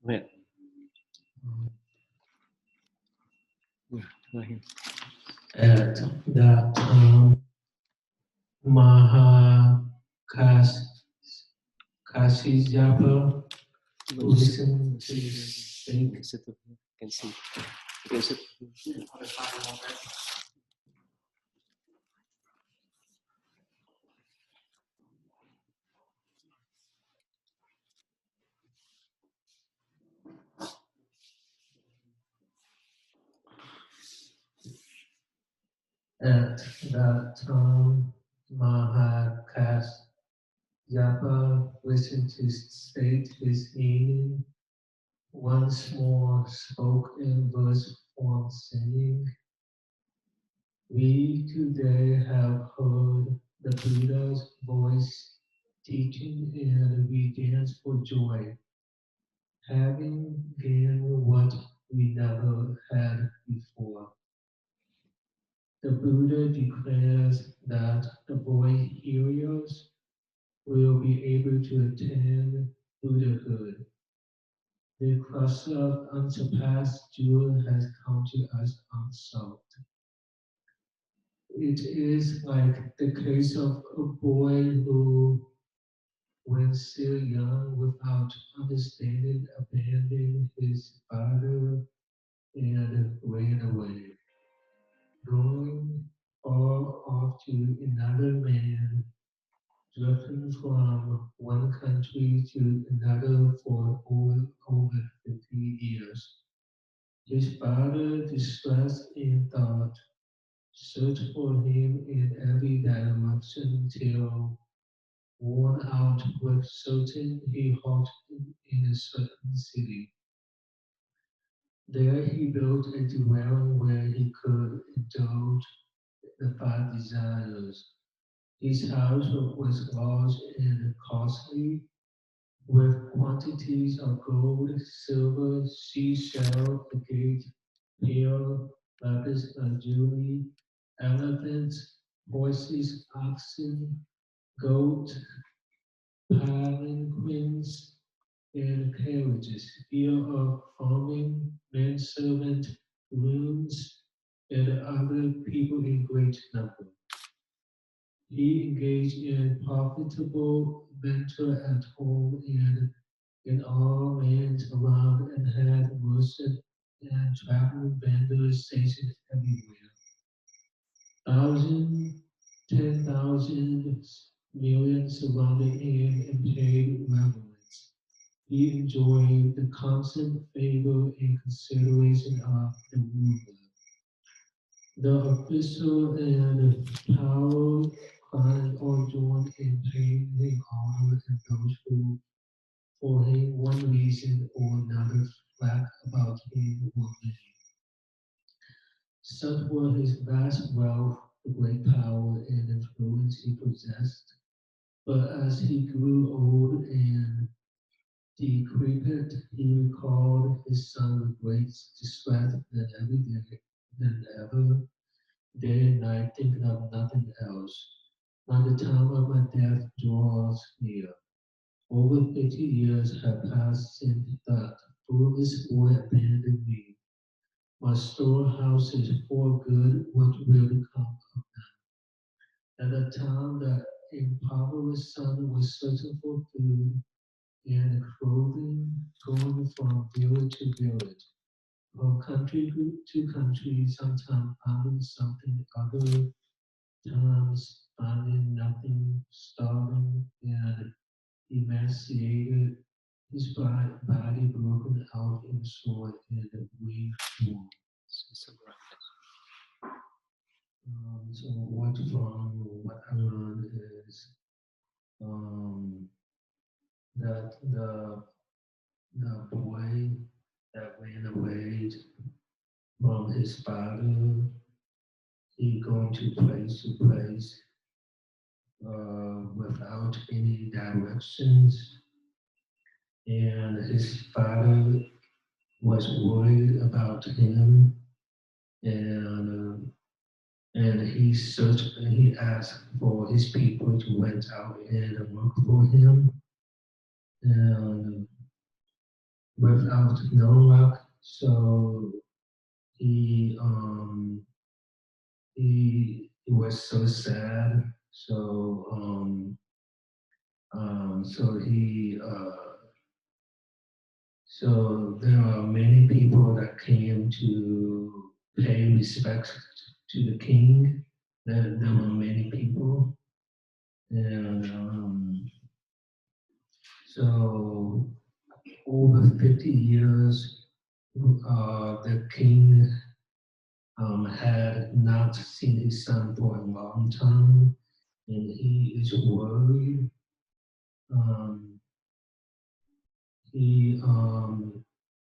Well, at that time, Kashyapa listened to speak. Can see. Can see. At that time, Mahakasyapa listened to state his meaning, once more spoke in verse form, saying, "We today have heard the Buddha's voice teaching, and we dance for joy, having gained what we never had before." The Buddha declares that the boy hearers will be able to attain Buddhahood. The crust of unsurpassed jewel has come to us unsought. It is like the case of a boy who, when still young, without understanding, abandoned his father and ran away, going far off to another man, drifting from one country to another for over 50 years. His father, distressed in thought, searched for him in every direction till, worn out with searching, he halted in a certain city. There he built a dwelling where he could indulge the five desires. His house was large and costly, with quantities of gold, silver, seashell, agate, pearl, lapis lazuli, elephants, horses, oxen, goat, palanquins, and carriages, fear of farming, manservant, rooms, and other people in great number. He engaged in profitable venture at home and in all lands around, and had merchant and traveling vendors stationed everywhere. Thousands, 10,000 million surrounded him and paid reverence. He enjoyed the constant favor and consideration of the ruler. The official and power climbed or joined in paying him honor, and those who, for him one reason or another, flack about him were many. Such were his vast wealth, the great power and influence he possessed. But as he grew old and decrepit, he recalled his son with great distress than every day, than ever, day and night, thinking of nothing else. Now the time of my death draws near. Over 50 years have passed since that foolish boy abandoned me. My storehouse is for good, what will become of them? At the time the impoverished son was searching for food and clothing, going from village to village, from country to country, sometimes finding something, other times finding nothing, starving and emaciated, his body broken out in sore and weak wound. So what I learned is um, that the boy that ran away from his father, he going to place without any directions, and his father was worried about him, and he searched and he asked for his people to went out and work for him, and without no luck. So he he was so sad. So he so there are many people that came to pay respect to the king. There were many people, and so over 50 years, the king had not seen his son for a long time, and he is worried. Um, he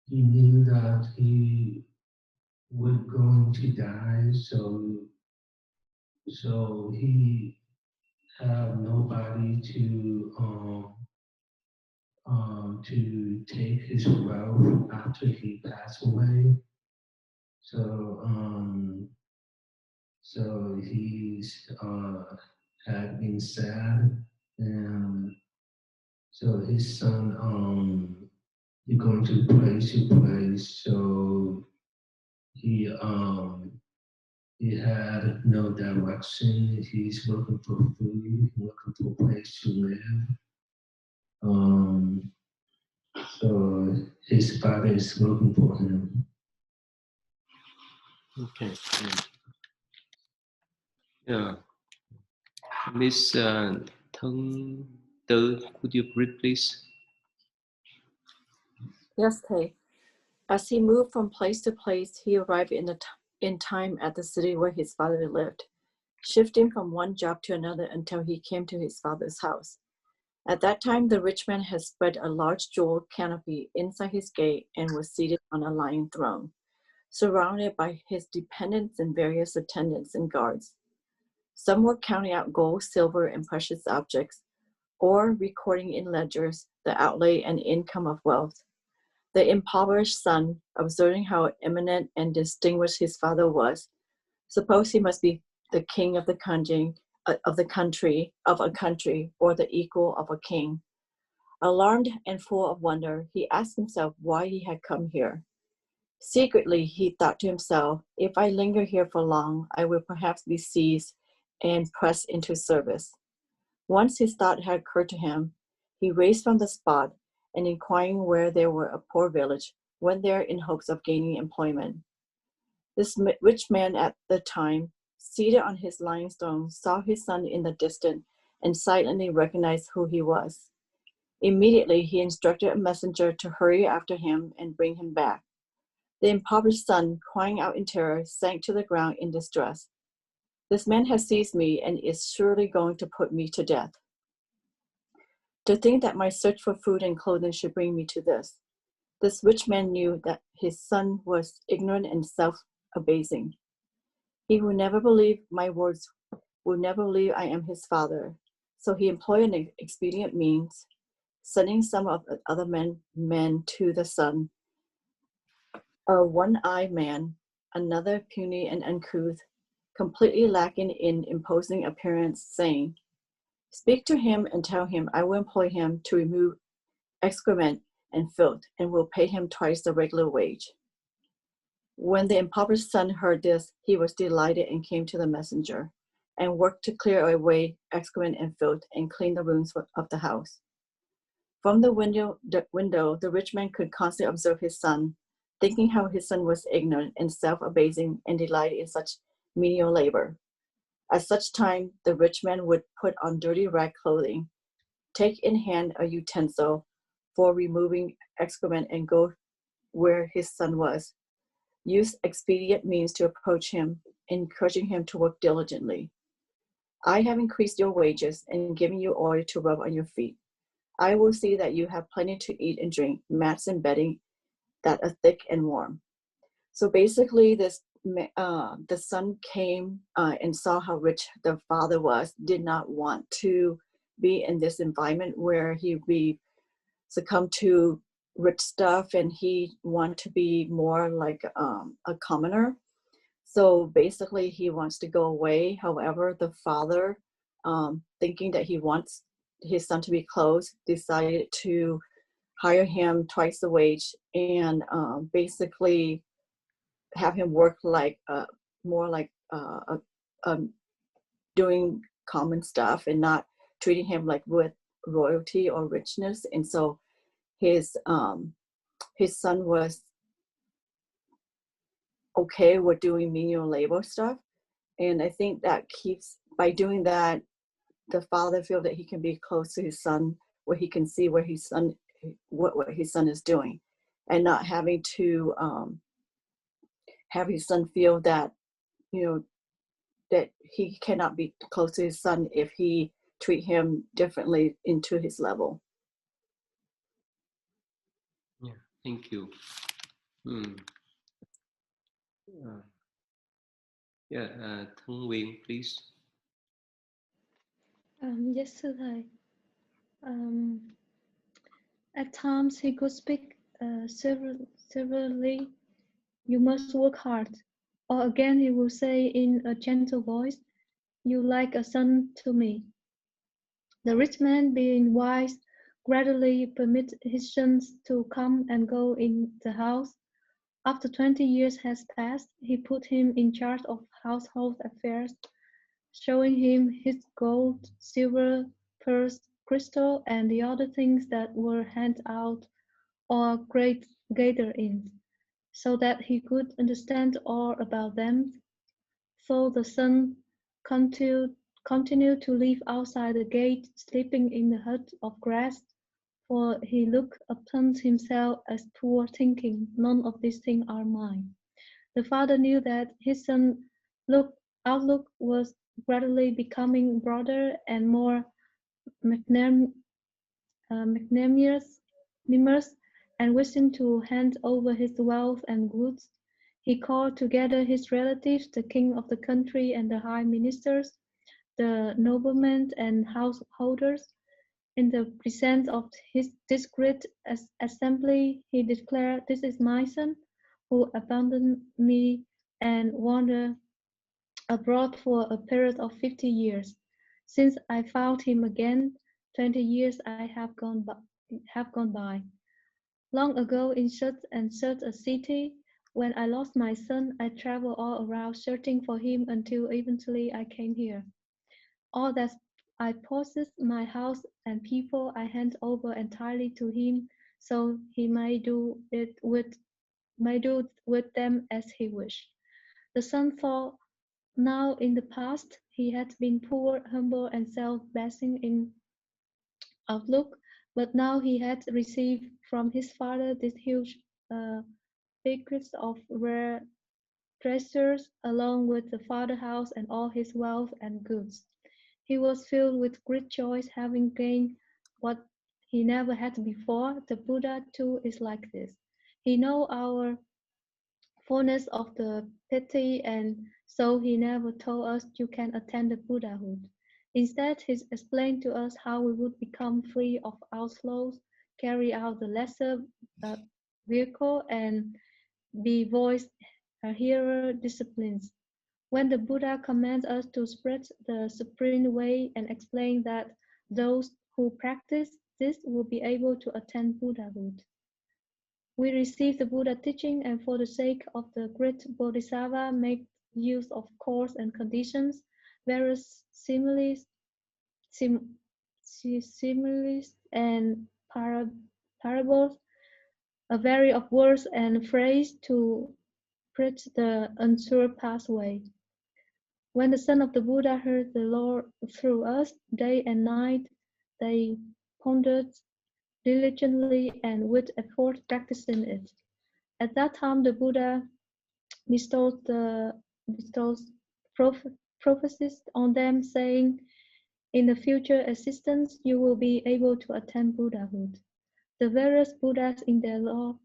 he knew that he was going to die, so he had nobody to take his wealth after he passed away. So so he's had been sad, and so his son he's going to place to place. So he he had no direction. He's looking for food, looking for a place to live. Um, so his father is looking for him. Okay. Yeah. Miss Thân Tư, could you read, please? Yes, Tay. As he moved from place to place, he arrived in time at the city where his father lived, shifting from one job to another until he came to his father's house. At that time, the rich man had spread a large jeweled canopy inside his gate and was seated on a lion throne, surrounded by his dependents and various attendants and guards. Some were counting out gold, silver, and precious objects, or recording in ledgers the outlay and income of wealth. The impoverished son, observing how eminent and distinguished his father was, supposed he must be the king of the country, or the equal of a king. Alarmed and full of wonder, he asked himself why he had come here. Secretly, he thought to himself, if I linger here for long, I will perhaps be seized and pressed into service. Once his thought had occurred to him, he raced from the spot, and inquiring where there were a poor village, went there in hopes of gaining employment. This rich man at the time, seated on his lion throne, saw his son in the distance and silently recognized who he was. Immediately, he instructed a messenger to hurry after him and bring him back. The impoverished son, crying out in terror, sank to the ground in distress. This man has seized me and is surely going to put me to death. To think that my search for food and clothing should bring me to this. This rich man knew that his son was ignorant and self-abasing. He will never believe my words, will never believe I am his father. So he employed an expedient means, sending some of the other men to the son, a one-eyed man, another puny and uncouth, completely lacking in imposing appearance, saying, speak to him and tell him I will employ him to remove excrement and filth, and will pay him twice the regular wage. When the impoverished son heard this, he was delighted and came to the messenger, and worked to clear away excrement and filth, and clean the rooms of the house. From the window, the rich man could constantly observe his son, thinking how his son was ignorant and self-abasing and delighted in such menial labor. At such time, the rich man would put on dirty rag clothing, take in hand a utensil for removing excrement, and go where his son was, use expedient means to approach him, encouraging him to work diligently. I have increased your wages and given you oil to rub on your feet. I will see that you have plenty to eat and drink, mats and bedding that are thick and warm. So basically, the son came and saw how rich the father was, did not want to be in this environment where he'd be succumb to rich stuff, and he wanted to be more like a commoner. So basically, he wants to go away. However, the father, thinking that he wants his son to be close, decided to hire him twice the wage, and basically have him work like more like doing common stuff and not treating him like with royalty or richness. And so his son was okay with doing menial labor stuff. And I think that keeps, by doing that, the father feel that he can be close to his son, where he can see where his son, what his son is doing, and not having to have his son feel that, that he cannot be close to his son if he treat him differently into his level. Yeah, thank you. Thân Nguyên, please. Yes, sir. At times he could speak severely, "You must work hard." Or again he will say in a gentle voice, "You like a son to me." The rich man, being wise, gradually permit his sons to come and go in the house. After 20 years has passed, he put him in charge of household affairs, showing him his gold, silver, pearls, crystal, and the other things that were handed out or gathered in, so that he could understand all about them. So the son continued to live outside the gate, sleeping in the hut of grass, for he looked upon himself as poor, thinking, "None of these things are mine." The father knew that his son's outlook was gradually becoming broader and more magnanimous, and wishing to hand over his wealth and goods, he called together his relatives, the king of the country and the high ministers, the noblemen and householders. In the presence of this great assembly, he declared, "This is my son, who abandoned me and wandered abroad for a period of 50 years. Since I found him again, 20 years have gone by. Long ago, in such a city, when I lost my son, I traveled all around searching for him until eventually I came here. All that I possess, my house and people, I hand over entirely to him, so he may do with them as he wished." The son thought, now in the past he had been poor, humble, and self-abasing in outlook, but now he had received from his father this huge bequest of rare treasures, along with the father house and all his wealth and goods. He was filled with great joy, having gained what he never had before. The Buddha too is like this. He knows our fullness of the pity, and so he never told us you can attain the Buddhahood. Instead, he explained to us how we would become free of outflows, carry out the lesser vehicle, and be voiced higher disciplines. When the Buddha commands us to spread the supreme way and explain that those who practice this will be able to attain Buddhahood. We receive the Buddha teaching, and for the sake of the great Bodhisattva make use of cause and conditions, various similes and parables, a vary of words and phrase to preach the unsure pathway. When the son of the Buddha heard the Lord through us, day and night they pondered diligently and with effort practicing it. At that time, the Buddha bestows prophecies on them, saying, "In the future existence, you will be able to attain Buddhahood." The various Buddhas in their law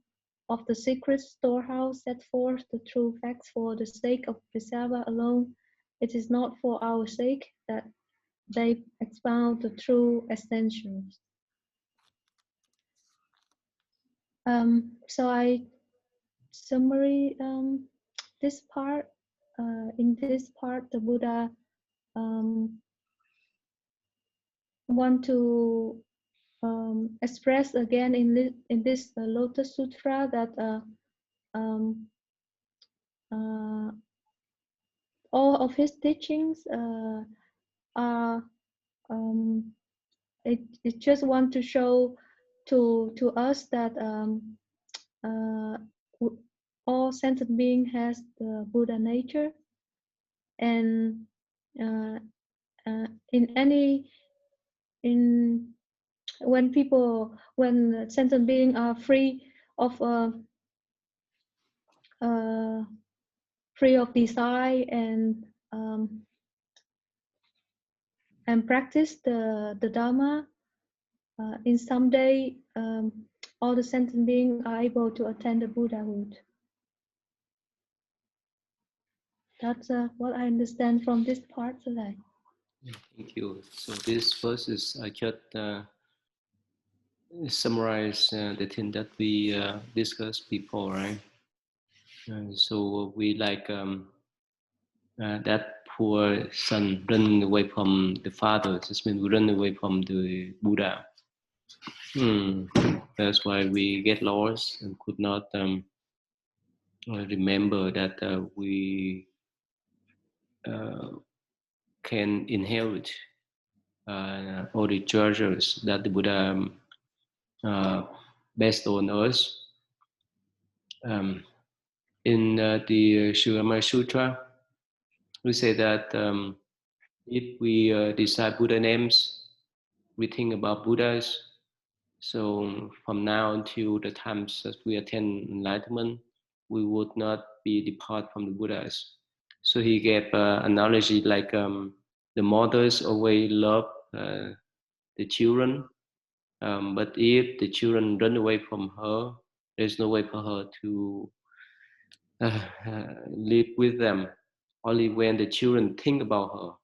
of the secret storehouse set forth the true facts for the sake of Bodhisattva alone. It is not for our sake that they expound the true essentials. So I summary this part. In this part, the Buddha want to expressed again in this Lotus Sutra that all of his teachings are it just want to show to us that all sentient being has the Buddha nature, and uh, in when sentient beings are uh, free of desire and practice the Dharma, in some day all the sentient beings are able to attain the Buddhahood. That's what I understand from this part today. Thank you. So this verse is just summarize the thing that we discussed before, right? So we like that poor son run away from the father. This means we run away from the Buddha. That's why we get lost and could not remember that we can inherit all the treasures that the Buddha bestowed on us. In the Sugama Sutra, we say that if we recite Buddha names, we think about Buddhas. So from now until the times that we attain enlightenment, we would not be depart from the Buddhas. So he gave analogy like the mothers always love the children, but if the children run away from her, there's no way for her to live with them. Only when the children think about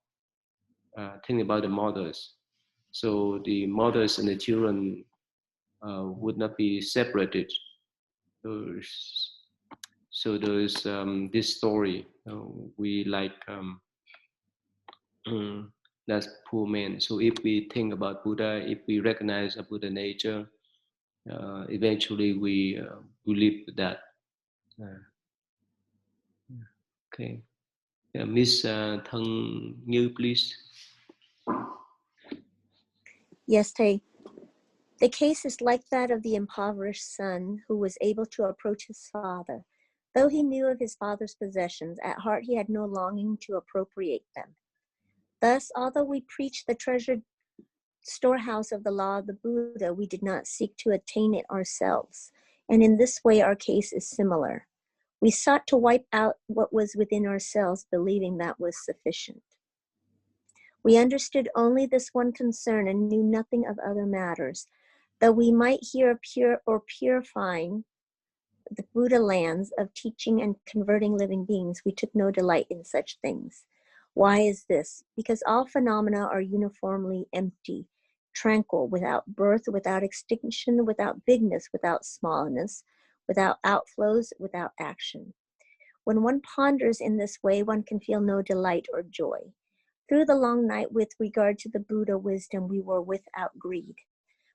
her, think about the mothers. So the mothers and the children would not be separated. So there's this story. We like that's poor man. So if we think about Buddha, if we recognize a Buddha nature, eventually we live with that. Okay. Miss Thân Như, please. Yes, Tay. The case is like that of the impoverished son who was able to approach his father. Though he knew of his father's possessions, at heart he had no longing to appropriate them. Thus, although we preached the treasured storehouse of the law of the Buddha, we did not seek to attain it ourselves. And in this way, our case is similar. We sought to wipe out what was within ourselves, believing that was sufficient. We understood only this one concern and knew nothing of other matters. Though we might hear purifying the Buddha lands of teaching and converting living beings, we took no delight in such things. Why is this? Because all phenomena are uniformly empty, tranquil, without birth, without extinction, without bigness, without smallness, without outflows, without action. When one ponders in this way, one can feel no delight or joy. Through the long night, with regard to the Buddha wisdom, we were without greed,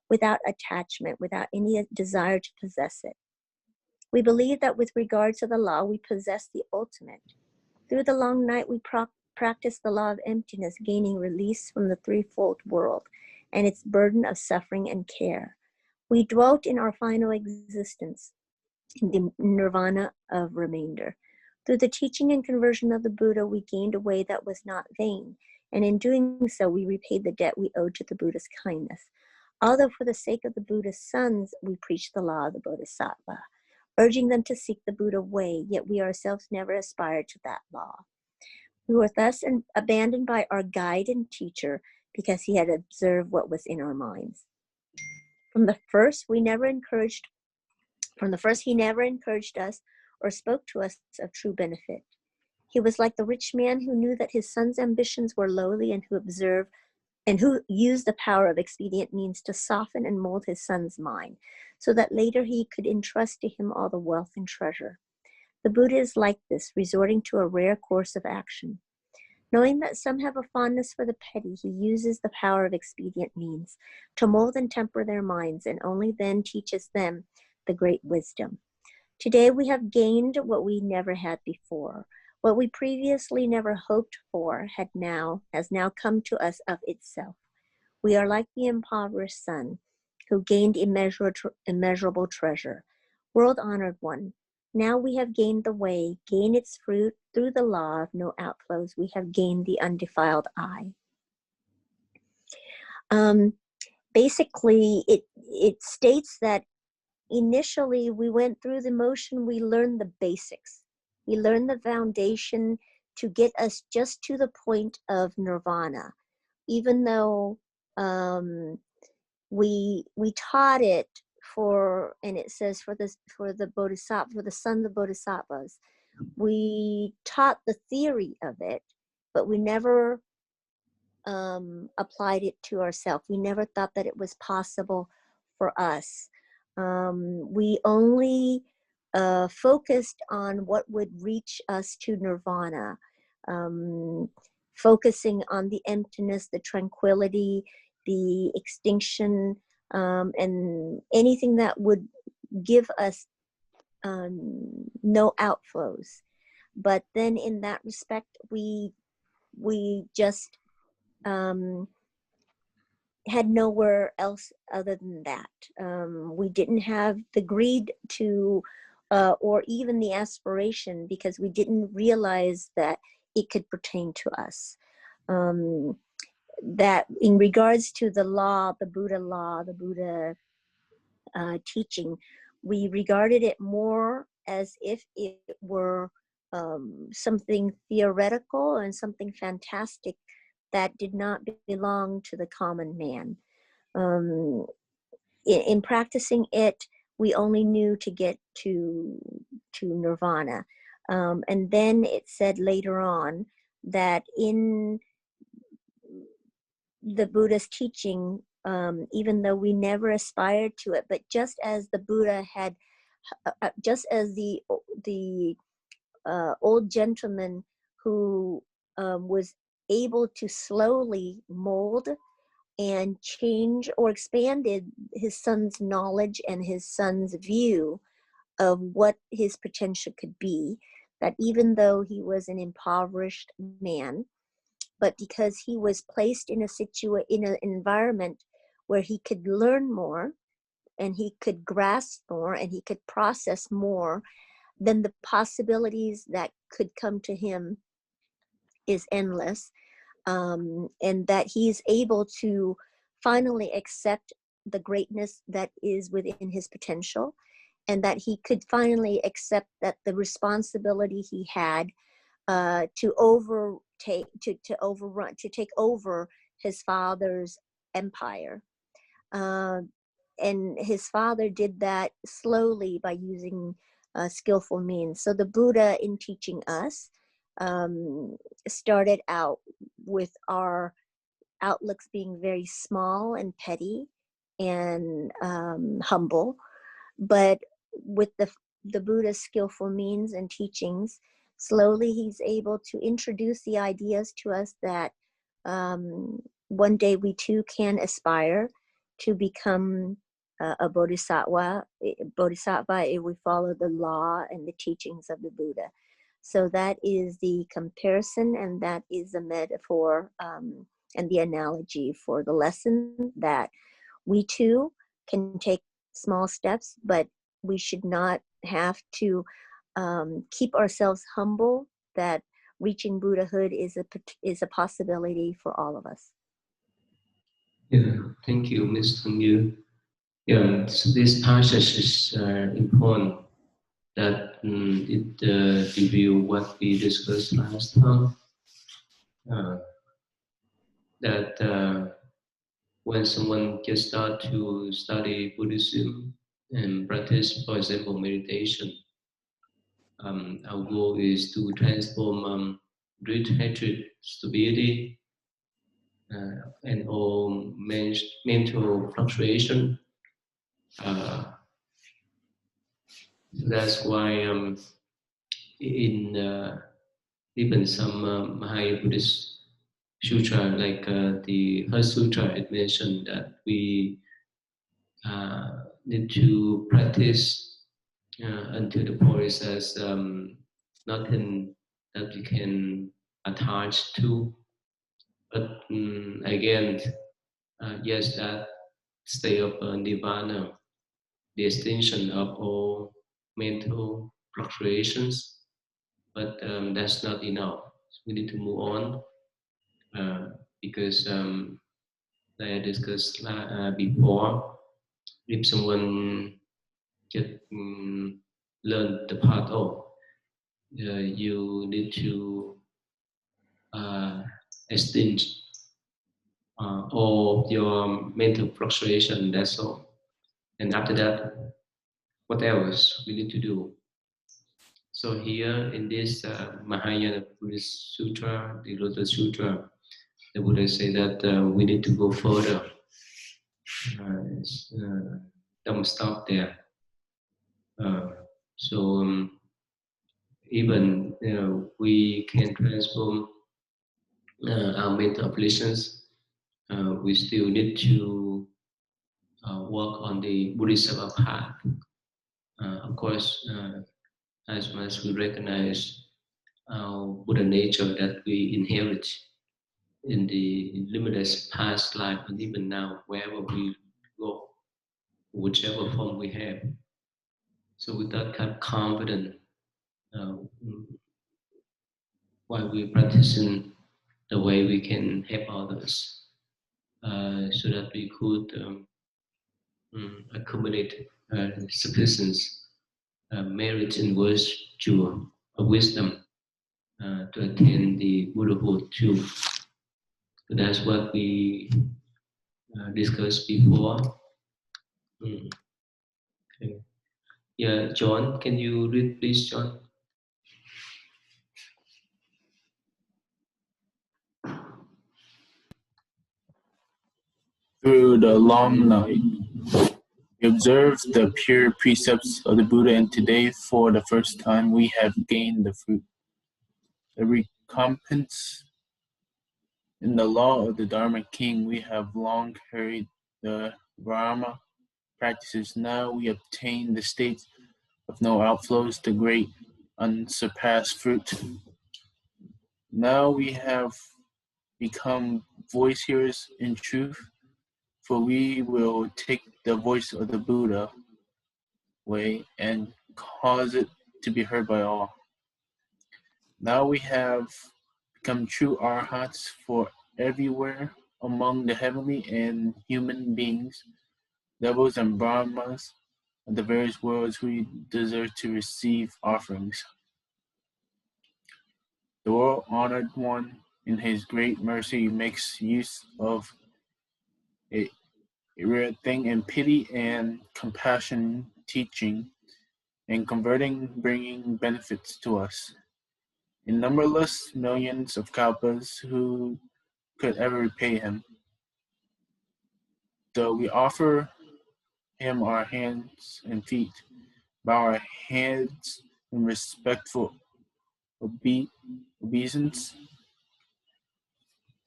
without attachment, without any desire to possess it. We believe that with regard to the law, we possess the ultimate. Through the long night, we practice the law of emptiness, gaining release from the threefold world and its burden of suffering and care. We dwelt in our final existence, in the nirvana of remainder. Through the teaching and conversion of the Buddha, we gained a way that was not vain, and in doing so, we repaid the debt we owed to the Buddha's kindness. Although for the sake of the Buddha's sons, we preached the law of the Bodhisattva, urging them to seek the Buddha way, yet we ourselves never aspired to that law. We were thus abandoned by our guide and teacher because he had observed what was in our minds. From the first, he never encouraged us or spoke to us of true benefit. He was like the rich man who knew that his son's ambitions were lowly and who used the power of expedient means to soften and mold his son's mind, so that later he could entrust to him all the wealth and treasure. The Buddha is like this, resorting to a rare course of action. Knowing that some have a fondness for the petty, he uses the power of expedient means to mold and temper their minds, and only then teaches them the great wisdom. Today we have gained what we never had before. What we previously never hoped for has now come to us of itself. We are like the impoverished son who gained immeasurable treasure. World-honored one, now we have gained the way, gain its fruit through the law of no outflows. We have gained the undefiled eye. Basically, it states that initially we went through the motion, we learned the basics. We learned the foundation to get us just to the point of nirvana. Even though we taught it for, and it says for the bodhisattva, for the sons of bodhisattvas, we taught the theory of it, but we never applied it to ourselves. We never thought that it was possible for us. We only focused on what would reach us to nirvana, focusing on the emptiness, the tranquility, the extinction, and anything that would give us no outflows. But then in that respect, we just had nowhere else other than that. We didn't have the greed to, or even the aspiration, because we didn't realize that it could pertain to us. That in regards to the law, the Buddha teaching, we regarded it more as if it were something theoretical and something fantastic that did not belong to the common man. In practicing it, we only knew to get to nirvana. And then it said later on that in the Buddha's teaching, even though we never aspired to it, but just as the Buddha had, just as the old gentleman who was able to slowly mold and change or expanded his son's knowledge and his son's view of what his potential could be, that even though he was an impoverished man, but because he was placed in in an environment where he could learn more and he could grasp more and he could process more, then the possibilities that could come to him is endless. And that he's able to finally accept the greatness that is within his potential, and that he could finally accept that the responsibility he had to take over his father's empire. And his father did that slowly by using skillful means. So the Buddha, in teaching us, started out with our outlooks being very small and petty and humble, but with the Buddha's skillful means and teachings, slowly he's able to introduce the ideas to us that one day we too can aspire to become a bodhisattva if we follow the law and the teachings of the Buddha. So that is the comparison, and that is the metaphor and the analogy for the lesson, that we too can take small steps, but we should not have to keep ourselves humble, that reaching Buddhahood is a possibility for all of us. Yeah, thank you, Ms. Tung Yu. Yeah, so this passage is important, that it reveals what we discussed last time. That when someone just start to study Buddhism and practice, for example, meditation, our goal is to transform greed, hatred, stupidity, and all mental fluctuation. So that's why in Even some Mahayana Buddhist sutra, like the first sutra, it mentioned that we need to practice until the point says nothing that we can attach to. But again, yes, that state of nirvana, the extinction of all mental fluctuations, but that's not enough. We need to move on because like I discussed before, if someone just learn the path, you need to extinct all your mental fluctuation, that's all. And after that, what else we need to do? So here in this Mahayana Buddhist Sutra, the Lotus Sutra, the Buddha say that we need to go further. Don't stop there. So even we can transform our mental afflictions. We still need to work on the Bodhisattva path. Of course, as much as we recognize our Buddha nature that we inherit in the limitless past life and even now, wherever we go, whichever form we have. So with that kind of confidence, uh, while we practicing the way we can help others, so that we could accumulate sufficient merit and virtue of wisdom to attain the Buddhahood too. So that's what we discussed before. Okay. Yeah, John, can you read, please, John? Through the long night, we observed the pure precepts of the Buddha, and today, for the first time, we have gained the fruit. The recompense in the law of the Dharma King, we have long carried the Brahma practices. Now we obtain the state of no outflows, the great unsurpassed fruit. Now we have become voice hearers in truth, for we will take the voice of the Buddha way and cause it to be heard by all. Now we have become true arhats, for everywhere among the heavenly and human beings, devils and brahmas of the various worlds, we deserve to receive offerings. The world-honored one, in his great mercy, makes use of a rare thing in pity and compassion, teaching and converting, bringing benefits to us. In numberless millions of kalpas, who could ever repay him? Though we offer him our hands and feet, bow our heads in respectful obeisance,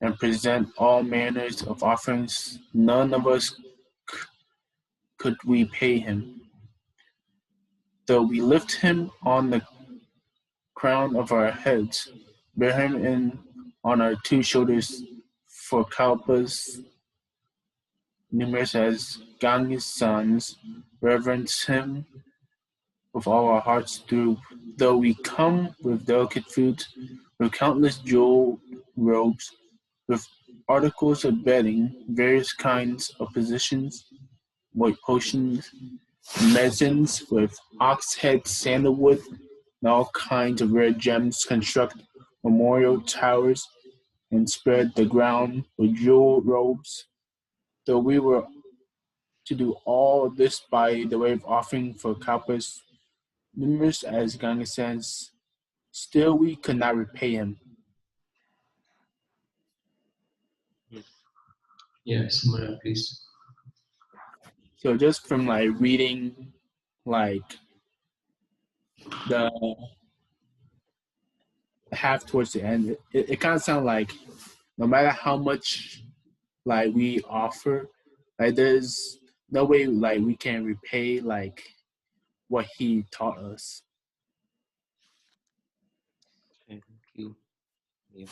and present all manners of offerings, none of us could we pay him. Though we lift him on the crown of our heads, bear him in on our two shoulders, for kalpas numerous as Ganges sons, reverence him with all our hearts through. Though we come with delicate foods, with countless jeweled robes, with articles of bedding, various kinds of positions, white potions, medicines, with ox head sandalwood, and all kinds of rare gems, construct memorial towers, and spread the ground with jeweled robes. Though we were to do all this by the way of offering for kalpas, numerous as Ganga says, still we could not repay him. Yeah, Samara, please. So just from like reading like the half towards the end, it kind of sounds like no matter how much like we offer, like there's no way like we can repay like what he taught us. Okay, thank you. Yeah.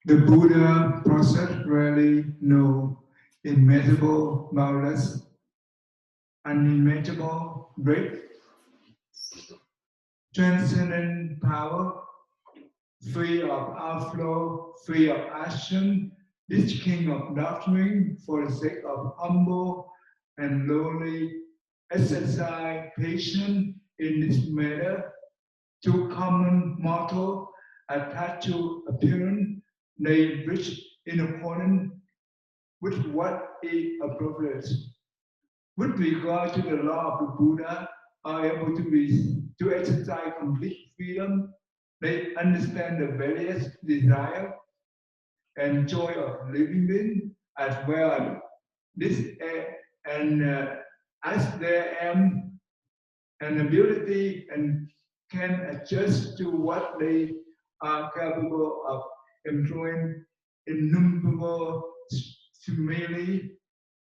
The Buddha possessed really no immeasurable, boundless, unimaginable, great, transcendent power, free of outflow, free of action, this king of doctrine for the sake of humble and lowly, exercise patience in this matter, to common mortal attached to appearance, they reach in accordance with what is appropriate. With regard to the law of the Buddha, are able to exercise complete freedom. They understand the various desire and joy of living being as well as this and as there am an ability and can adjust to what they are capable of employing innumerable stimuli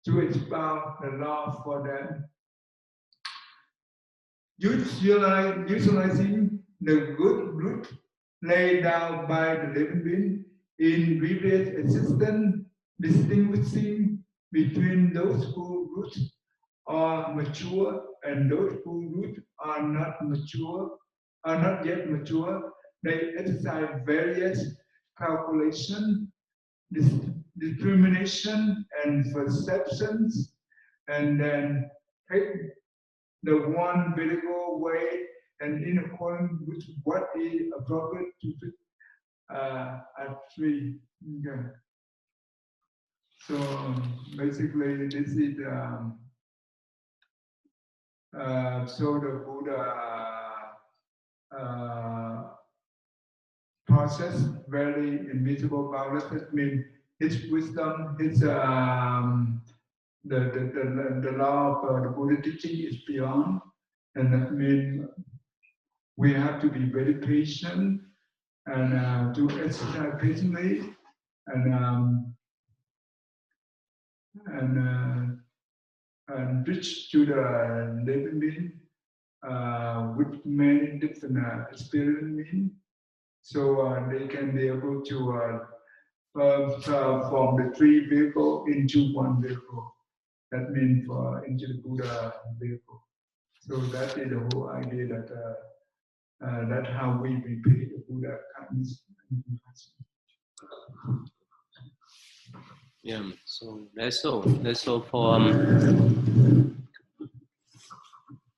to expound the law for them. Utilizing the good root laid down by the living being in previous existence, distinguishing between those whose roots are mature and those whose roots are not mature, are not yet mature, they exercise various calculation, discrimination, and perceptions, and then take the one vertical way and in accordance with what is appropriate to at three. Okay. So basically, this is so the Buddha process very invisible boundless. That means his wisdom, his the law of the Buddha teaching is beyond, and that means we have to be very patient and to exercise patiently and reach to the living being with many different experience being, so they can be able to form the three vehicle into one vehicle. That means into the Buddha vehicle. So that is the whole idea that that's how we repay the Buddha kindness and compassion. Yeah, so that's all. That's all for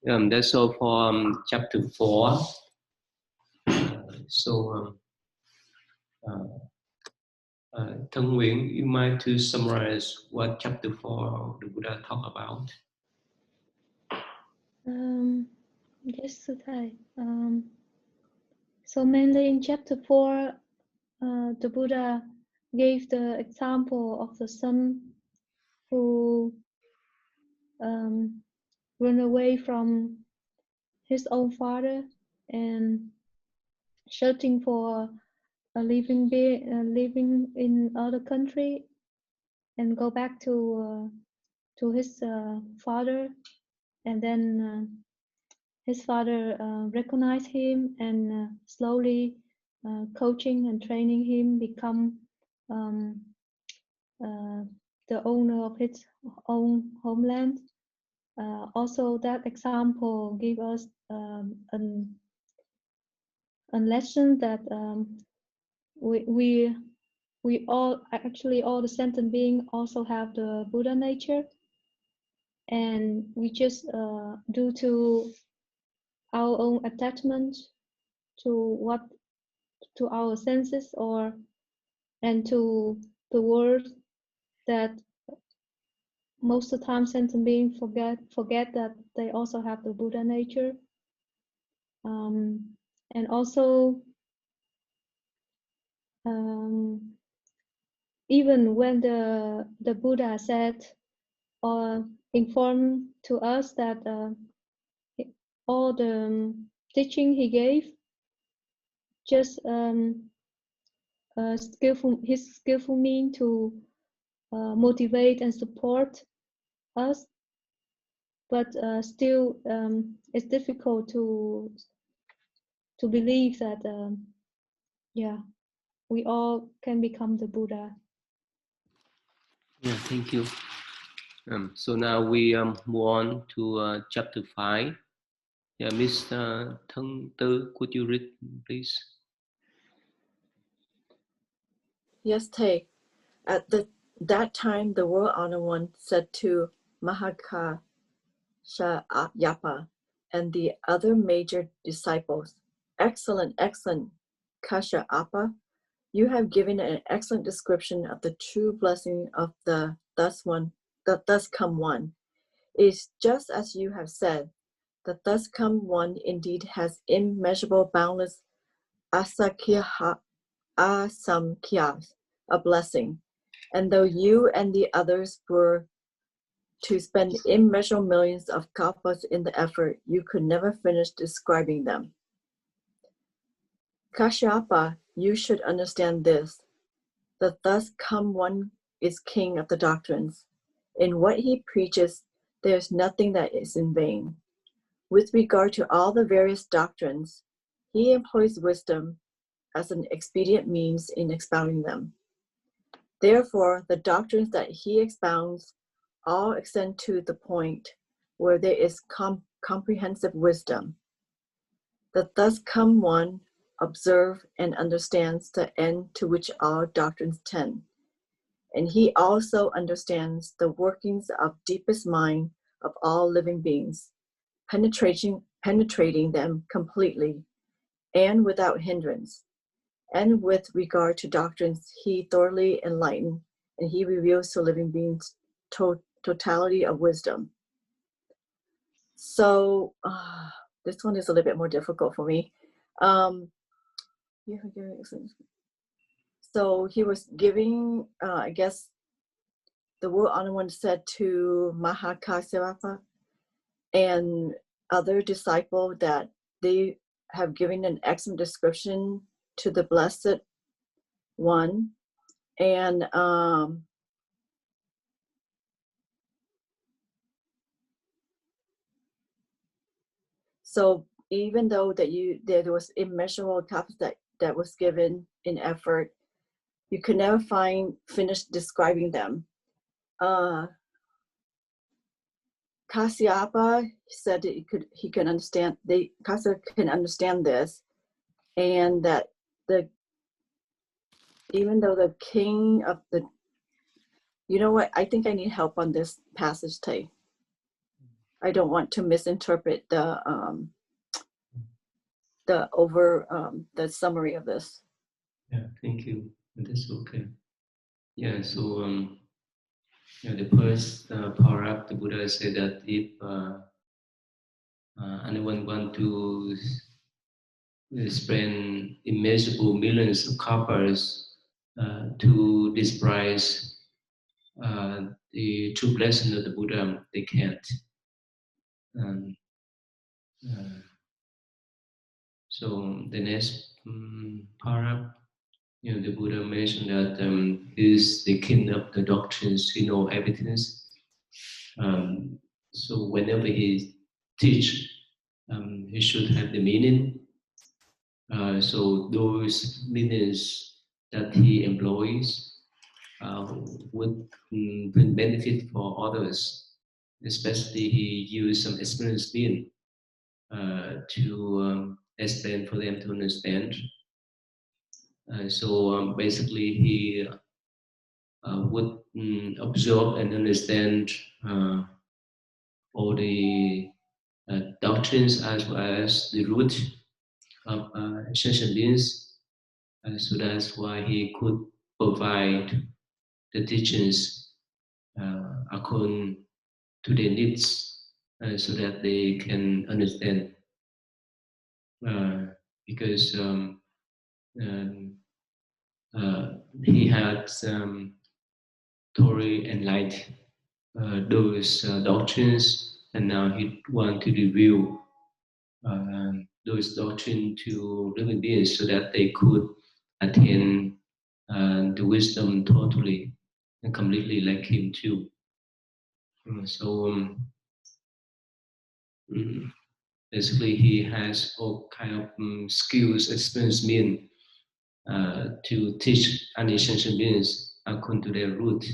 that's all for chapter 4. So Thân Nguyễn, you mind to summarize what chapter 4 the Buddha talked about? Yes, thầy. So mainly in chapter 4, the Buddha gave the example of the son who ran away from his own father and searching for a living in other country and go back to his father, and then his father recognized him and slowly coaching and training him become the owner of his own homeland. Also, that example give us a lesson that we all actually all the sentient beings also have the Buddha nature, and we just due to our own attachment to our senses and to the world, that most of the time sentient beings forget that they also have the Buddha nature, and also even when the Buddha said or informed to us that all the teaching he gave just his skillful mean to motivate and support us, but still it's difficult to believe that yeah, we all can become the Buddha. Yeah, thank you. So now we move on to chapter 5. Yeah, Miss Thân Tư, could you read, please? Yes, Tay. At that time, the world honored one said to Mahakashayapa and the other major disciples, "Excellent, excellent Kashyapa, you have given an excellent description of the true blessing of the thus come one. It is just as you have said. The thus come one indeed has immeasurable, boundless asamkhyas, a blessing. And though you and the others were to spend immeasurable millions of kalpas in the effort, you could never finish describing them. Kashyapa, you should understand this. The thus come one is king of the doctrines. In what he preaches, there is nothing that is in vain. With regard to all the various doctrines, he employs wisdom as an expedient means in expounding them. Therefore, the doctrines that he expounds all extend to the point where there is comprehensive wisdom. The thus come one observes and understands the end to which all doctrines tend. And he also understands the workings of deepest mind of all living beings, penetrating them completely and without hindrance. And with regard to doctrines, he thoroughly enlightened, and he reveals to living beings totality of wisdom. So this one is a little bit more difficult for me. So he was giving, I guess, the world honored one said to Mahakashayapa and other disciple that they have given an excellent description to the Blessed One, and so even though that there was immeasurable copies that was given in effort, you could never finish describing them. Kasyapa said that he can understand. Kasyapa can understand this, and that even though the king of the, you know what? I think I need help on this passage, Tay. I don't want to misinterpret the summary of this. Yeah, thank you. That's okay. Yeah, so the first paragraph, the Buddha said that if anyone want to spend immeasurable millions of coppers to disprice the true blessing of the Buddha, they can't. So the next paragraph, the Buddha mentioned that he is the king of the doctrines, he knows everything. So whenever he teach, he should have the meaning. So those meanings that he employs would bring benefit for others. Especially he used some experience meaning to explain for them to understand. So basically he would observe and understand all the doctrines as well as the root of sentient beings. So that's why he could provide the teachings according to their needs so that they can understand. Because he had thoroughly enlightened those doctrines, and now he want to reveal those doctrines to living beings so that they could attain the wisdom totally and completely like him too. Basically, he has all kind of skills, experience, mean to teach unintentional beings according to their root,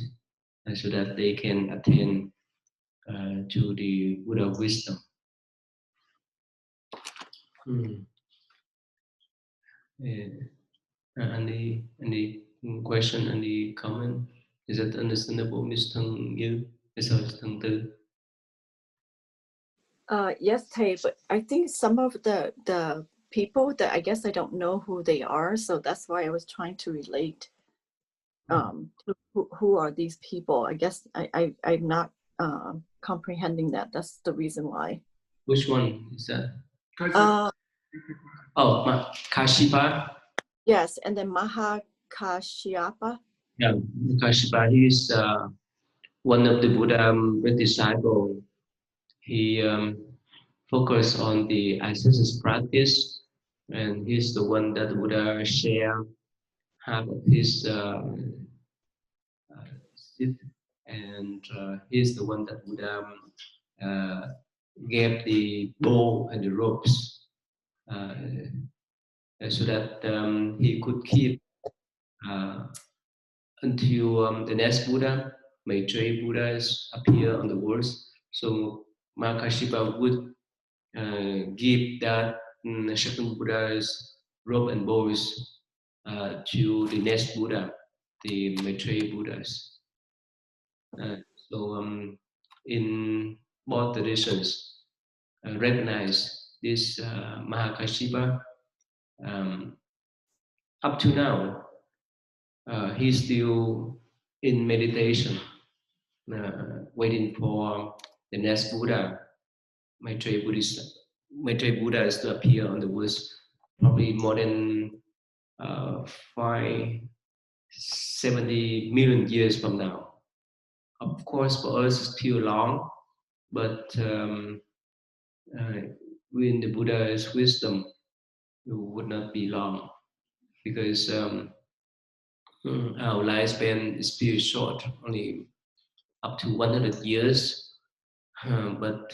so that they can attain to the Buddha wisdom. Any question, any comment? Is that understandable, Ms. Thăng Như? Sorry, Thăng Tư. Yes, Tay, but I think some of the people that I guess I don't know who they are, so that's why I was trying to relate to who are these people. I guess I'm not comprehending that. That's the reason why. Which one is that? Kashipa. Yes, and then Mahakashyapa. Yeah, Kashipa, he is one of the Buddha disciple. He focused on the ascetic practice, and he's the one that Buddha share half of his seed, and he's the one that Buddha gave the bow and the ropes so that he could keep until the next Buddha, Maitreya Buddhas appear on the world. So Mahakashipa would give that second Buddha's robe and bows to the next Buddha, the Maitreya Buddhas. So in both traditions, recognize this Mahakashipa. Up to now, he's still in meditation, waiting for the next Buddha, Maitreya Buddhas to appear on the world, probably more than 570 million years from now. Of course, for us, it's still long, but within the Buddha's wisdom, it would not be long, because our lifespan is pretty short, only up to 100 years, but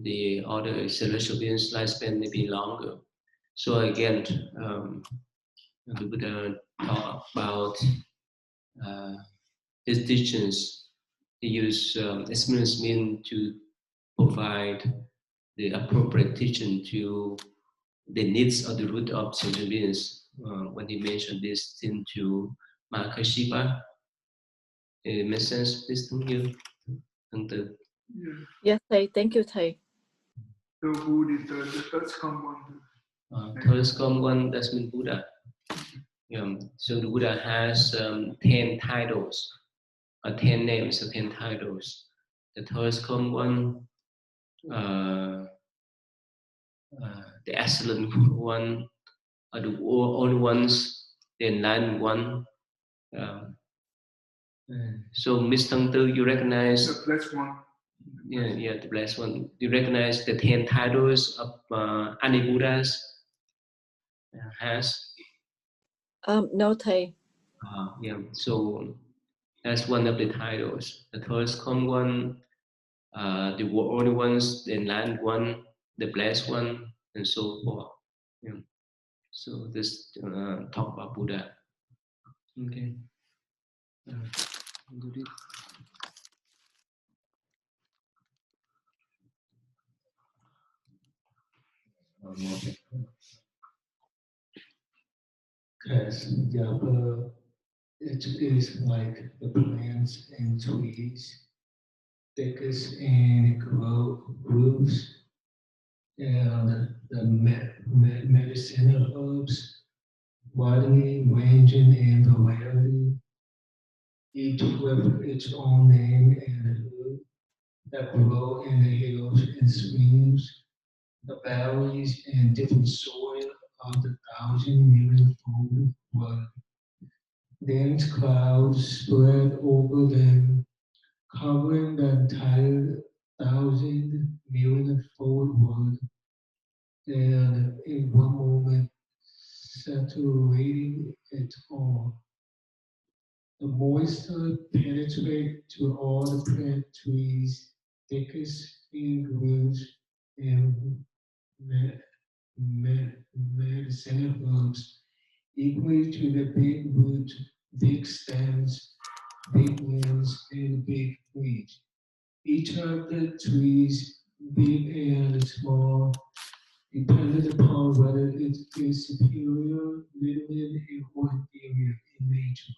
the other celestial beings' lifespan may be longer. So again, the Buddha talk about his teachings. He used experience mean to provide the appropriate teaching to the needs of the root of sentient beings. When he mentioned this thing to Mahakashipa, it makes sense, please, thank you. Yes, Tay. Thank you, Tay. So who is the third common? Third common, that's mean Buddha. So the Buddha has 10 titles, 10 names, 10 titles. The third common, the excellent one, the only ones, the enlightened one. So, Ms. Thăng Tư, you recognize the blessed one. Yeah, the blessed one. You recognize the 10 titles of any Buddhas has? No, Tay. Yeah, so that's one of the titles. The first common one, the only ones, the enlightened one, the blessed one, and so forth. Yeah. So this talk about Buddha. Okay. Because Japa, it is like the plants and trees, thickets and grooves, and the medicinal herbs, widening, ranging, and variety, each with its own name and hood, that grow in the hills and streams, the valleys and different soil of the 1,000 million fold world. Dense clouds spread over them, covering the entire 1,000,000,000-fold world, and in one moment saturating it all. The moisture penetrates to all the plant trees, thickest in grooves, and medicinal herbs, equal to the big root, big stems, big limbs, and big trees. Each of the trees, big and small, depended upon whether it is superior, middle, or inferior in nature.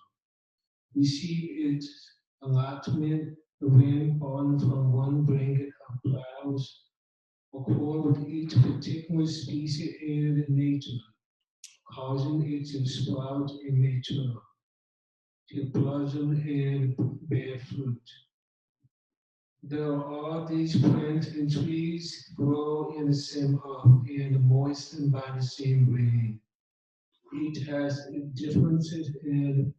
We see its allotment, the rain falling from one blanket of clouds, accord with each particular species and nature, causing it to sprout and mature, to blossom and bear fruit. There are these plants and trees grow in the same earth and moistened by the same rain. Each has differences and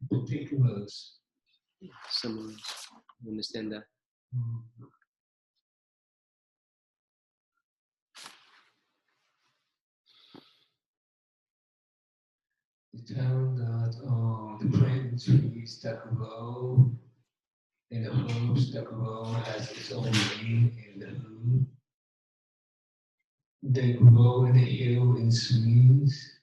particulars. Someone understand that? The town that the plant trees that grow and the herbs that grow has its own name and who. They grow in the hill in swings.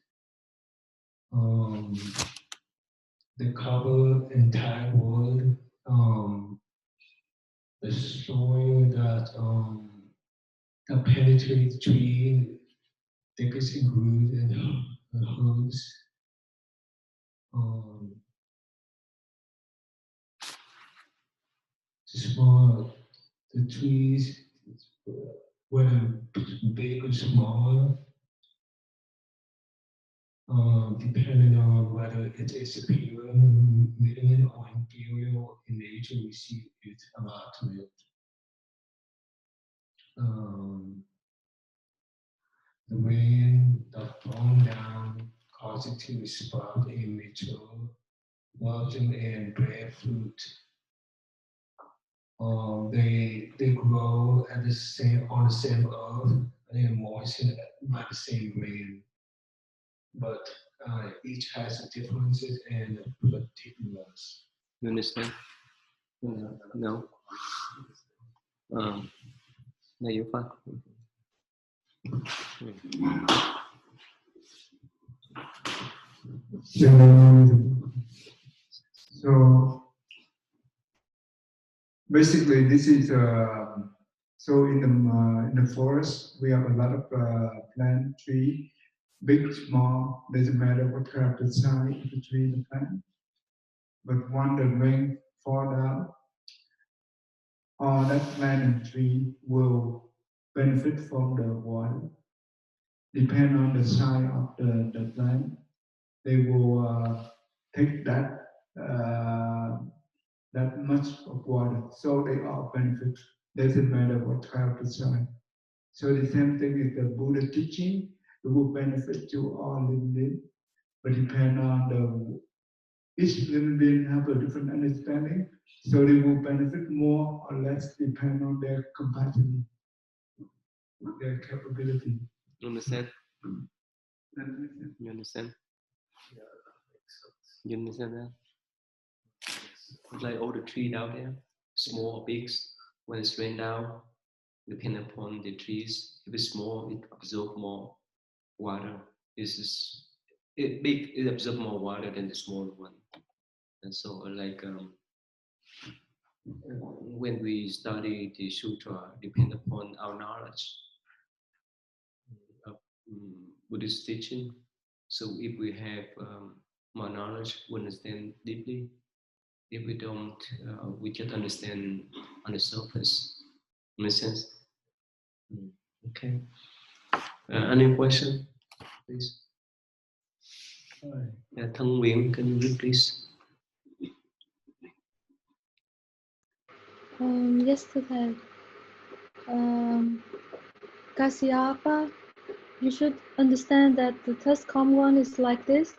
They cover entire world. The soil that penetrates tree, thickest in grooves and herbs. Small, the trees, whether big or small, depending on whether it is superior, middle, or inferior in nature, we see it a lot of it. The rain that falling down causes it to sprout and mature, blossom and bear fruit. They grow at the same on the same earth and moistened by the same rain, but each has differences and particulars. You understand? No. Now you fuck. So basically, this is so in the forest we have a lot of plant tree, big, small. Doesn't matter what kind of the size of the tree, the plant. But when the rain fall down, all that plant and tree will benefit from the water. Depend on the size of the plant, they will take that that much of water, so they all benefit. Doesn't matter what kind of the size. So the same thing is the Buddha teaching. It will benefit to all living beings, but depend on the each living being have a different understanding, so they will benefit more or less depend on their capacity, their capability. You understand? You understand? You understand that? It's like all the trees out there, small or big, when it's rain down, depending upon the trees. If it's small, it absorbs more water. It big, it absorbs more water than the small one. And so, like when we study the sutra, depend upon our knowledge of Buddhist teaching. So if we have more knowledge, we understand deeply. If we don't, we just understand on the surface. Make sense? Okay. Any question, please? Thân Nguyễn, can you read, please? Yesterday, Kasyapa, you should understand that the third common one is like this.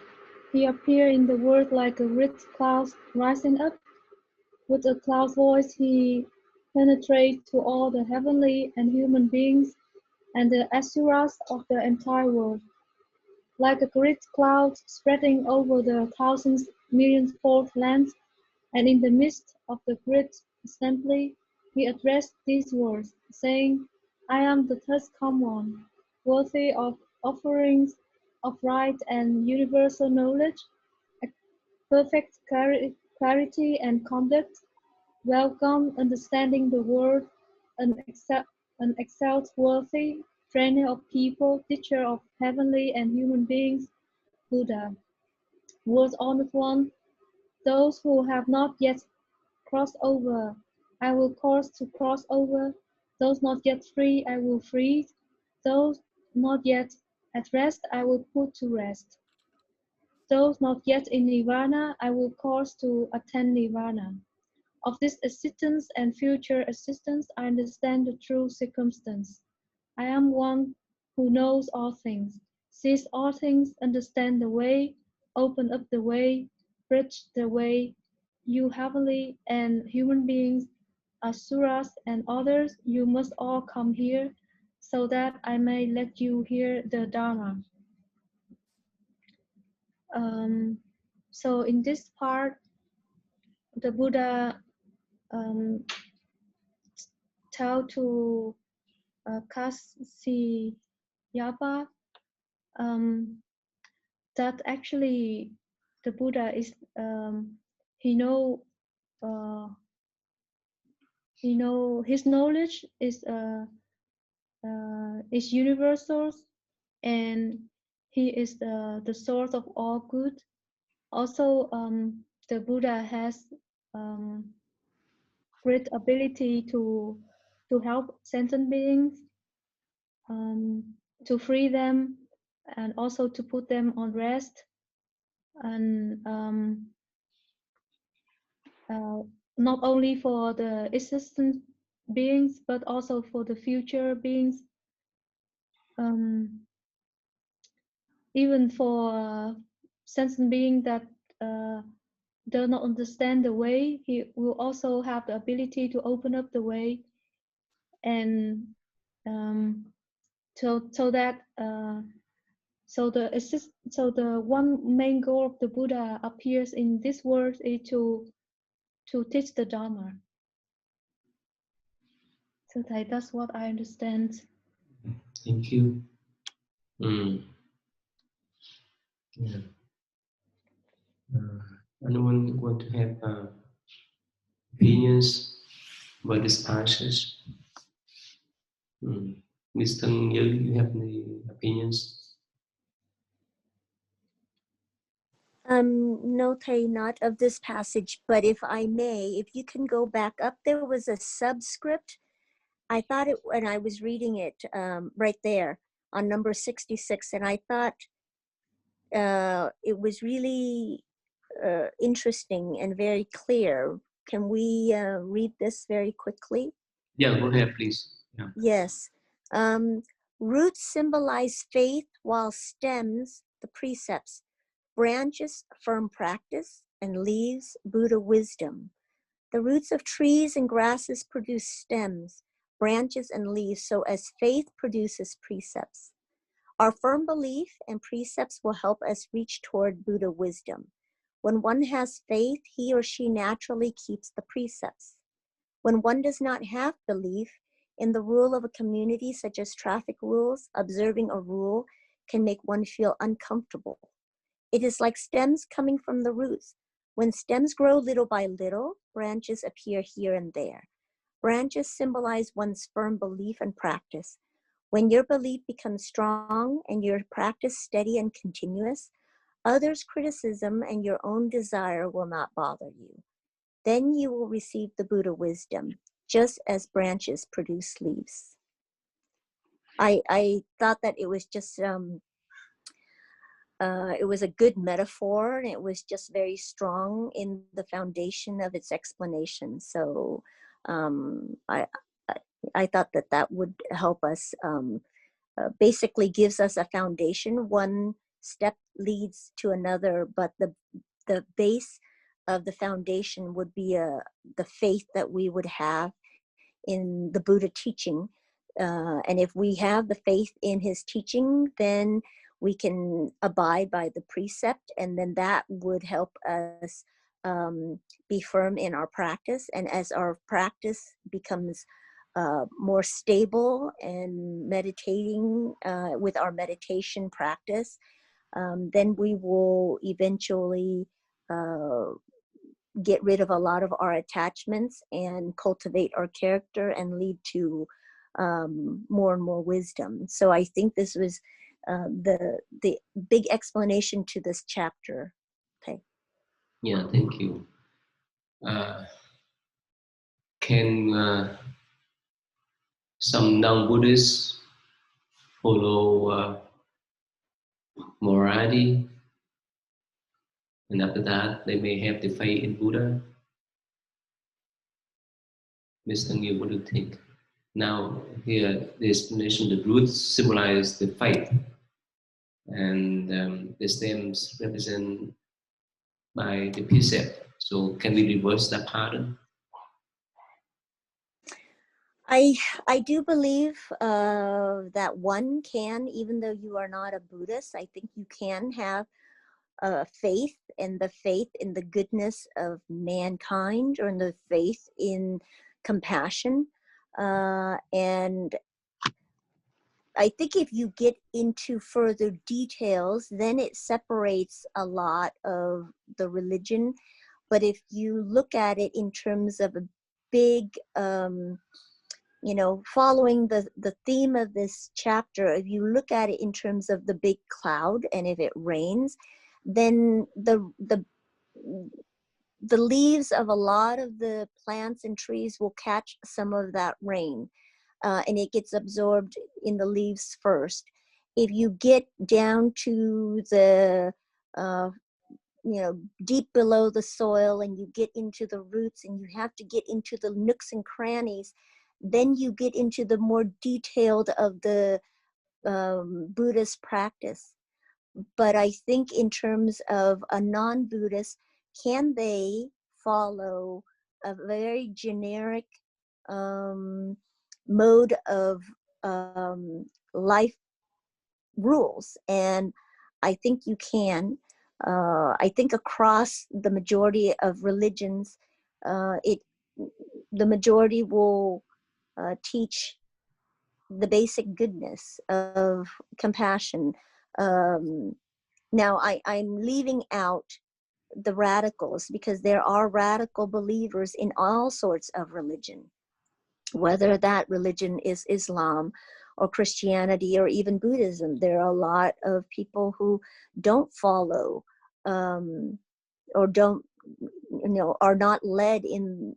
He appeared in the world like a rich cloud rising up. With a cloud voice, he penetrates to all the heavenly and human beings and the asuras of the entire world. Like a great cloud spreading over the thousands, million-fold lands, and in the midst of the great assembly, he addressed these words, saying, I am the third come one, worthy of offerings of right and universal knowledge, perfect clarity and conduct, welcome, understanding the world, an excelled worthy, trainer of people, teacher of heavenly and human beings, Buddha, world honored one, those who have not yet crossed over, I will cause to cross over, those not yet free, I will free, those not yet at rest, I will put to rest. Those not yet in Nirvana, I will cause to attain Nirvana. Of this existence and future existence, I understand the true circumstance. I am one who knows all things, sees all things, understand the way, open up the way, bridge the way. You heavenly and human beings, asuras and others, you must all come here, so that I may let you hear the Dharma. So in this part, the Buddha tell to Kasyapa that actually the Buddha is he know his knowledge is universal, and he is the source of all good. Also, the Buddha has great ability to help sentient beings, to free them, and also to put them on rest, and not only for the existent beings but also for the future beings, even for sentient being that do not understand the way, he will also have the ability to open up the way, and so that so the one main goal of the Buddha appears in this world is to teach the Dharma. So that's what I understand. Thank you. Yeah. Anyone want to have opinions about this passage? Ms. Tân Như, you have any opinions? No, Thầy, not of this passage, but if I may, if you can go back up, there was a subscript. I thought it, when I was reading it right there on number 66, and I thought it was really interesting and very clear. Can we read this very quickly? Yeah, go ahead, please. Yeah. Yes. Roots symbolize faith, while stems, the precepts, branches, firm practice, and leaves, Buddha wisdom. The roots of trees and grasses produce stems, branches, and leaves, so as faith produces precepts. Our firm belief and precepts will help us reach toward Buddha wisdom. When one has faith, he or she naturally keeps the precepts. When one does not have belief in the rule of a community, such as traffic rules, observing a rule can make one feel uncomfortable. It is like stems coming from the roots. When stems grow little by little, branches appear here and there. Branches symbolize one's firm belief and practice. When your belief becomes strong and your practice steady and continuous, others' criticism and your own desire will not bother you. Then you will receive the Buddha wisdom, just as branches produce leaves. I thought that it was just it was a good metaphor, and it was just very strong in the foundation of its explanation. So I thought that would help us, basically gives us a foundation. One step leads to another, but the base of the foundation would be the faith that we would have in the Buddha teaching. And if we have the faith in his teaching, then we can abide by the precept, and then that would help us be firm in our practice. And as our practice becomes more stable and meditating with our meditation practice, then we will eventually get rid of a lot of our attachments and cultivate our character and lead to more and more wisdom. So I think this was the big explanation to this chapter. Okay. Yeah, thank you. Can some non-Buddhists follow morality, and after that they may have the faith in Buddha? Mr. Neil, what do you think? Now here the explanation, the roots symbolize the faith, and the stems represent by the precept. So can we reverse that pattern? I do believe that one can, even though you are not a Buddhist, I think you can have faith, and the faith in the goodness of mankind, or in the faith in compassion. And I think if you get into further details, then it separates a lot of the religion. But if you look at it in terms of a big, following the theme of this chapter, if you look at it in terms of the big cloud, and if it rains, then the leaves of a lot of the plants and trees will catch some of that rain, and it gets absorbed in the leaves first. If you get down to the deep below the soil, and you get into the roots, and you have to get into the nooks and crannies, then you get into the more detailed of the Buddhist practice. But I think in terms of a non-Buddhist, can they follow a very generic mode of life rules? And I think you can. I think across the majority of religions, the majority will teach the basic goodness of compassion. Now, I'm leaving out the radicals, because there are radical believers in all sorts of religion, whether that religion is Islam or Christianity or even Buddhism. There are a lot of people who don't follow or don't, are not led in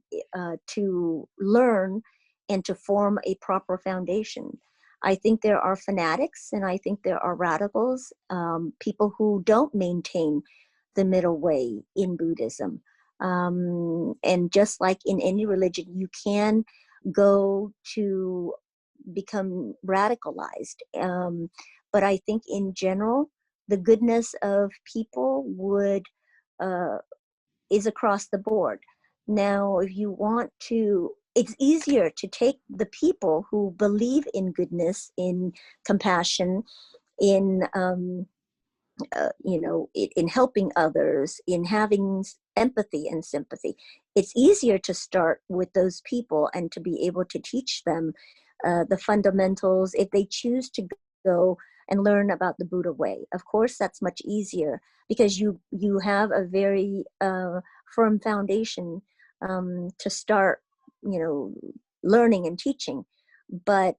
to learn and to form a proper foundation. I think there are fanatics, and I think there are radicals, people who don't maintain the middle way in Buddhism. And just like in any religion, you can go to become radicalized. But I think in general, the goodness of people is across the board. Now, if you want to, it's easier to take the people who believe in goodness, in compassion, in in helping others, in having empathy and sympathy. It's easier to start with those people and to be able to teach them the fundamentals if they choose to go and learn about the Buddha way. Of course, that's much easier because you have a very firm foundation to start, learning and teaching. But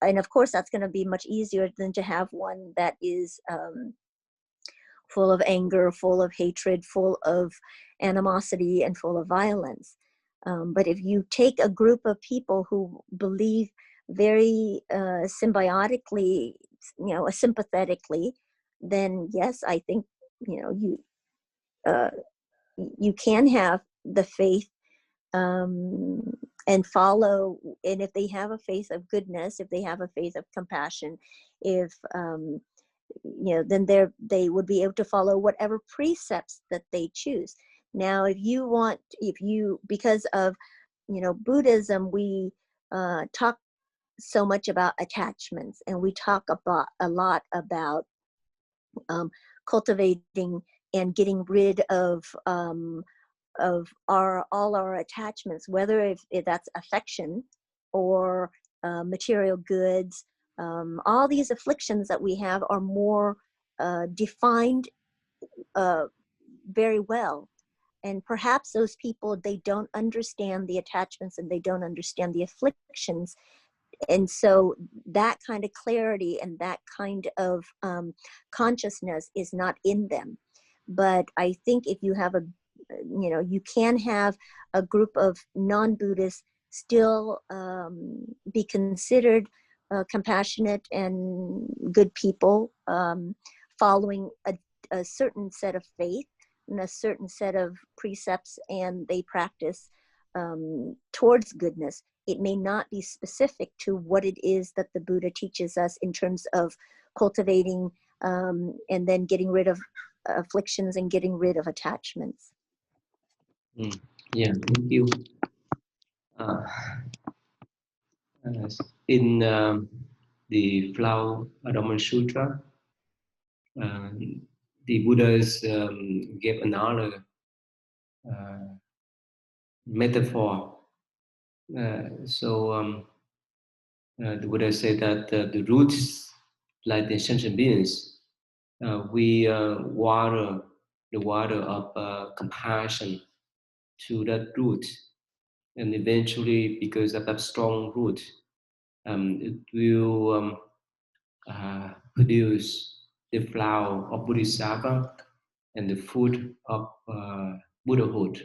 and of course, that's going to be much easier than to have one that is full of anger, full of hatred, full of animosity, and full of violence. But if you take a group of people who believe very symbiotically, sympathetically, then yes, I think you can have the faith and follow. And if they have a faith of goodness, if they have a faith of compassion, if then they would be able to follow whatever precepts that they choose. Now, because of Buddhism, we talk so much about attachments, and we talk about a lot about cultivating and getting rid of all our attachments, whether if that's affection or material goods. All these afflictions that we have are more defined very well. And perhaps those people, they don't understand the attachments and they don't understand the afflictions. And so that kind of clarity and that kind of consciousness is not in them. But I think if you have you can have a group of non-Buddhists still be considered compassionate and good people, following a certain set of faith and a certain set of precepts, and they practice towards goodness. It may not be specific to what it is that the Buddha teaches us in terms of cultivating and then getting rid of afflictions and getting rid of attachments. Yeah, thank you. In the Flower Dharma Sutra, the Buddhas gave another metaphor. The Buddha said that the roots, like the sentient beings, we water the water of compassion to that root, and eventually, because of that strong root, it will produce the flower of Bodhisattva and the fruit of Buddhahood.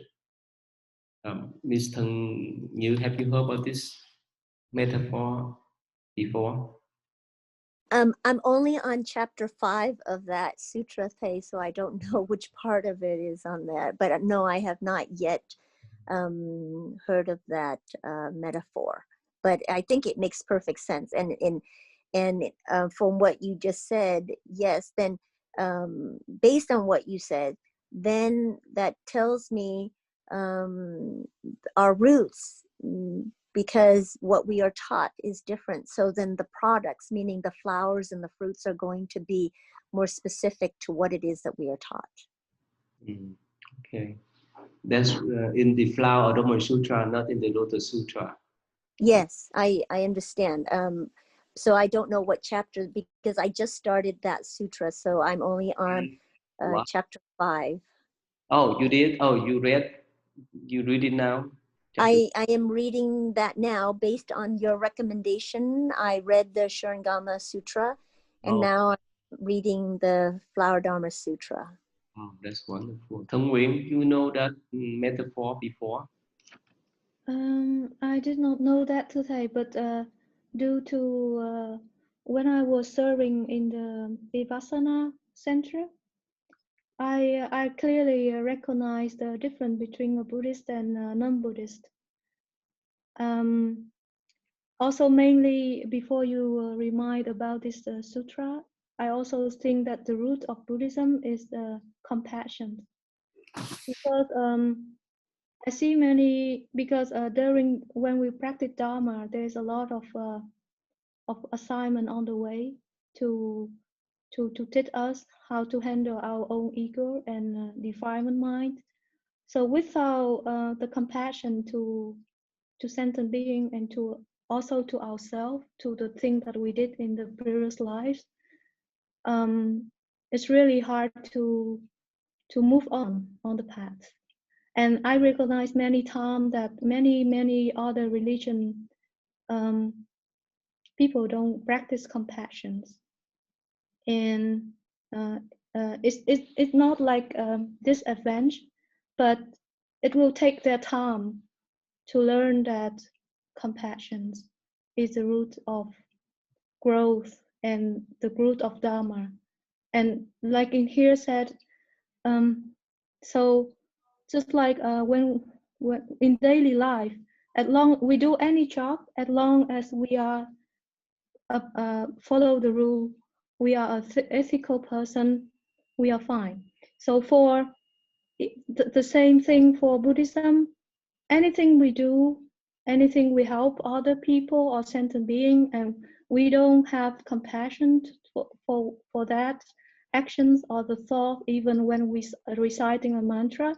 Ms. Thân Như, have you heard about this metaphor before? I'm only on chapter 5 of that sutra, so I don't know which part of it is on that. But no, I have not yet heard of that metaphor. But I think it makes perfect sense. And from what you just said, yes, then based on what you said, then that tells me our roots, because what we are taught is different. So then the products, meaning the flowers and the fruits, are going to be more specific to what it is that we are taught. Okay. That's in the Flower Dharma Sutra, not in the Lotus Sutra. Yes, I understand. So I don't know what chapter, because I just started that sutra, so I'm only on chapter 5. Oh, you did? Oh, you read it now? I am reading that now based on your recommendation. I read the Shurangama Sutra, and now I'm reading the Flower Dharma Sutra. Oh, that's wonderful. Thân Nguyễn, you know that metaphor before? I did not know that today, but due to when I was serving in the Vipassana center, I clearly recognize the difference between a Buddhist and a non-Buddhist. Also, mainly before you remind about this sutra, I also think that the root of Buddhism is compassion, because I see many, because during when we practice Dharma, there's a lot of assignment on the way to teach us how to handle our own ego and defilement mind. So without the compassion to sentient being and to also to ourselves, to the thing that we did in the previous lives, it's really hard to move on the path. And I recognize many times that many other religion people don't practice compassion, and it's not like disadvantage, but it will take their time to learn that compassion is the root of growth and the root of Dharma. And like in here said, so just like when in daily life, as long we do any job, as long as we are follow the rule, we are an ethical person, we are fine. So for the same thing for Buddhism, anything we do, anything we help other people or sentient being, and we don't have compassion for that actions or the thought, even when we reciting a mantra.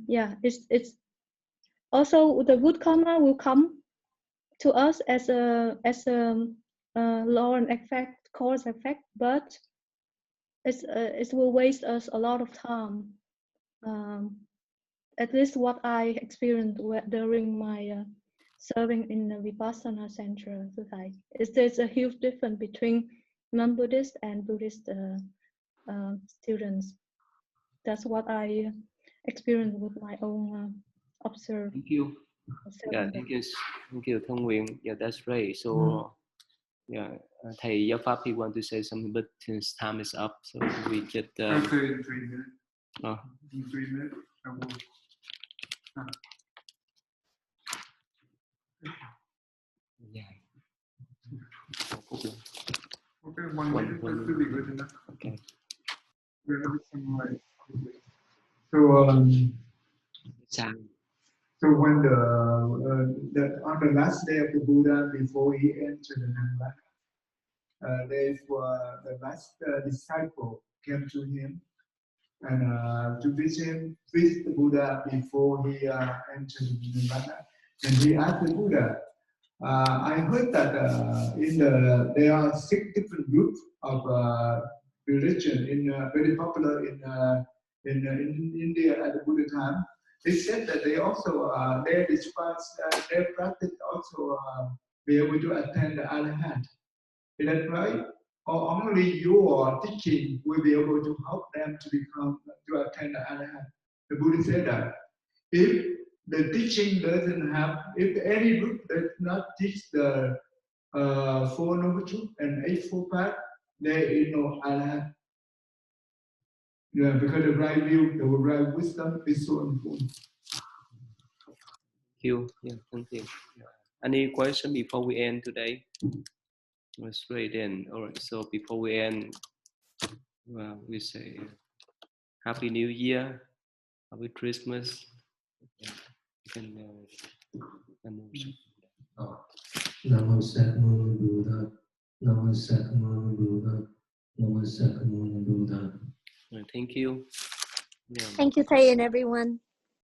Yeah, it's also the good karma will come to us as a law and effect, cause effect, but it will waste us a lot of time. At least what I experienced during my serving in the Vipassana Center society. There's a huge difference between non-Buddhist and Buddhist students. That's what I experienced with my own observe. Thank you. Yeah, thank you, Thông Nguyện. Yeah, that's great. So, yeah, thầy giáo pháp, he want to say something, but his time is up, so we just. Okay, in 3 minutes. Oh. In 3 minutes, I will. Yeah. Okay, 1 minute, that will be good enough. Okay. We're going to summarize. So, so when on the last day of the Buddha, before he entered the Nirvana, the last disciple came to him and to visit the Buddha before he entered the Nirvana. And he asked the Buddha, I heard that there are 6 different groups of religion very popular in India at the Buddha time. They said that they also their practice also be able to attain the Arahant. Is that right? Or only your teaching will be able to help them to attain the Arahant? The Buddha said that if the teaching doesn't have, if any group does not teach the Four Noble Truths and Eightfold Path, there is no Arahant. Yeah, because the right view, the right wisdom is so important. Thank you. Yeah, thank you. Yeah. Any question before we end today? Let's straight in. All right. So before we end, we say Happy New Year, Happy Christmas. Namo Sakyamuni Buddha. Namo Sakyamuni Buddha. Namo Sakyamuni Buddha. Thank you. Yeah. Thank you, Thay, and everyone.